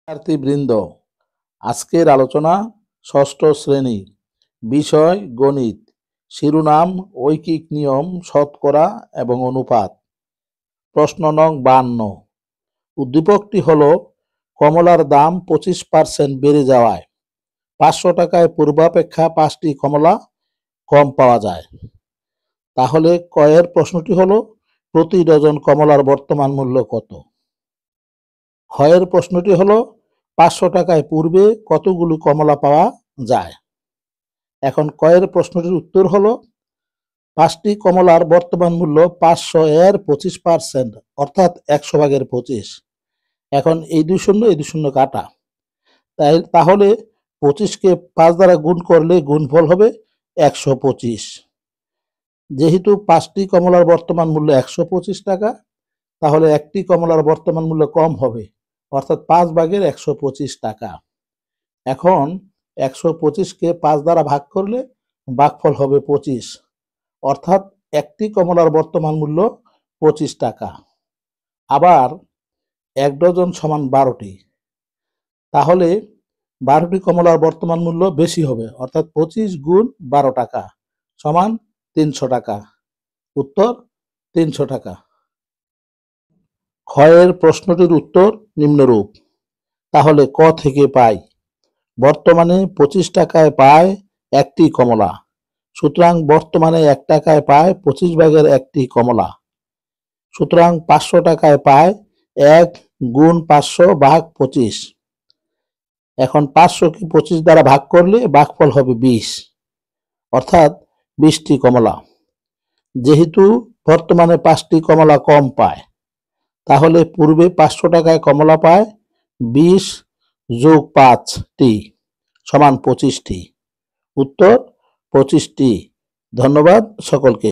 শিক্ষার্থীবৃন্দ, আজকের আলোচনা ষষ্ঠ শ্রেণী, বিষয় গণিত, শিরোনাম ঐকিক নিয়ম, শতকরা এবং অনুপাত। প্রশ্ন নং 52। উদ্দীপকটি হল কমলার দাম 25% বেড়ে যাওয়ায় 500 টাকায় পূর্বাপেক্ষা 5টি কমলা কম পাওয়া যায়। তাহলে কয়ের প্রশ্নটি হলো প্রতি ডজন কমলার বর্তমান মূল্য কত? ক্ষয়ের প্রশ্নটি হলো 500 টাকায় পূর্বে কতগুলো কমলা পাওয়া যায়। এখন কয়ের প্রশ্নটির উত্তর হলো 5টি কমলার বর্তমান মূল্য 500 এর 25%, অর্থাৎ 100 ভাগের 25। এখন এই 2 শূন্য কাটা, তাহলে 25কে 5 দ্বারা গুণ করলে গুণফল হবে 125। যেহেতু 5টি কমলার বর্তমান মূল্য 125 টাকা, তাহলে একটি কমলার বর্তমান মূল্য কম হবে, অর্থাৎ 5 ভাগের 125 টাকা। এখন 125কে 5 দ্বারা ভাগ করলে ভাগফল হবে 25, অর্থাৎ একটি কমলার বর্তমান মূল্য 25 টাকা। আবার 1 ডজন সমান 12টি, তাহলে 12টি কমলার বর্তমান মূল্য বেশি হবে, অর্থাৎ 25 গুণ 12 টাকা সমান 300 টাকা। উত্তর 300 টাকা। ক্ষয়ের প্রশ্নটির উত্তর নিম্নরূপ। তাহলে ক থেকে পাই, বর্তমানে 25 টাকায় পায় একটি কমলা, সুতরাং বর্তমানে 1 টাকায় পায় 25 ভাগের একটি কমলা, সুতরাং 500 টাকায় পায় 1 গুণ 500 ভাগ 25। এখন 500কে 25 দ্বারা ভাগ করলে ভাগফল হবে 20, অর্থাৎ 20টি কমলা। যেহেতু বর্তমানে 5টি কমলা কম পায়, তাহলে পূর্বে 500 টাকায় কমলা পায় 20 যোগ 5টি সমান 25টি। উত্তর 25টি। ধন্যবাদ সকলকে।